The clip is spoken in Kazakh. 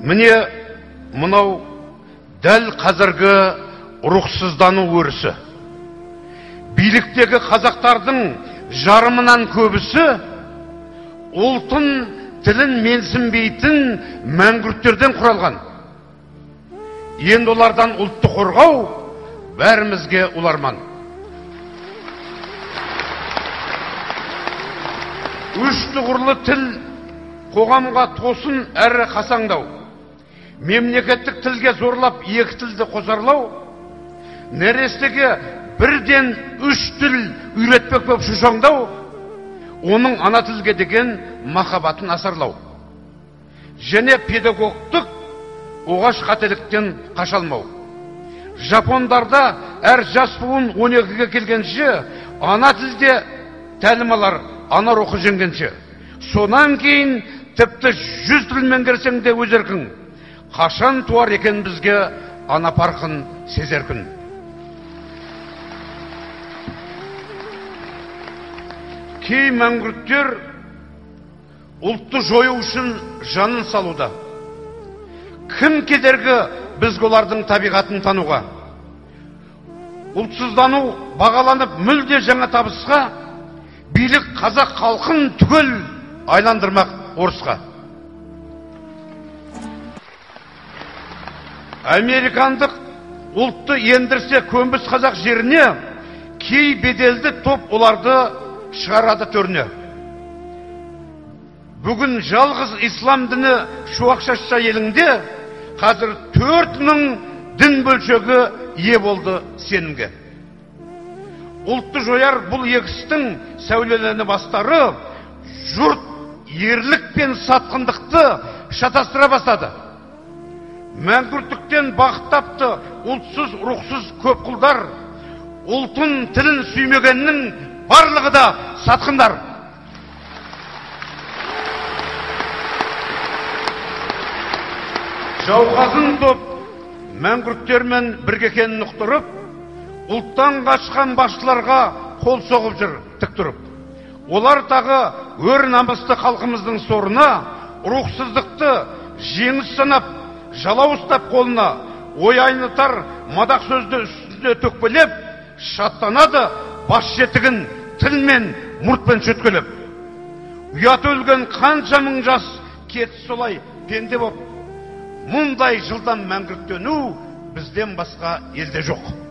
Міне мынау дәл қазіргі рухсыздану өрісі. Биліктегі қазақтардың жарымынан көбісі ұлтын, тілін менсінбейтін мәңгүрттерден құралған. Енді олардан ұлтты қорғау бәрімізге ұларман. Үш тұғырлы тіл қоғамға тосын әрі қасаңдау. Мемлекеттік тілге зорлап екі тілді қосарлау. Нәрестеге бірден үш тіл үйретпек боп шұшаңдау. Оның ана тілге деген махаббатын асарлау. Және педагогтық оғаш қателіктен қашалмау. Жапондарда әр жас буын 12-ге келгенше ана тілде тәлім алар, ана рухы жеңгенше. Сонан кейін тіпті 100 тіл меңгерсең де өз еркің. Қашан туар екен бізге ана парқын сезер күн. Кей мәңгүрттер ұлтты жою үшін жанын салуда. Кім кедергі біз олардың табиғатын тануға? Ұлтсыздану бағаланып мүлде жаңа табысқа, билік қазақ халқын түгел айландырмақ орысқа. Американдық ұлтты ендірсе көнбіс қазақ жеріне, кей беделді топ оларды шығарады төріне. Бүгін жалғыз ислам діні шуақшашса еліңде, қазір 4000 дін бөлшегі ие болды сенімге. Ұлтты жояр бұл егістің сәулелені бастары, жұрт ерлік пен сатқындықты шатастыра бастады. Мәңгүрттіктен бақыт тапты ұлтсыз, рухсыз көп құлдар. Ұлтын, тілін сүймегеннің барлығы да сатқындар. Жауқазын топ мәңгүрттермен бірге екенін ұқтырып, ұлттан қашқан басшыларға қол соғып жүр тік тұрып. Олар тағы өр намысты халқымыздың сорына, рухсыздықты жеңіс санап, жалау ұстап қолына, ой айнытар мадақ сөзді үстіне төкпелеп, шаттанады бас жетігін тілмен, мұртпен шөткелеп. Ұят өлген қанша мың жас кеті солай пенде боп, мұндай жылдан мәңгүрттену бізден басқа елде жоқ.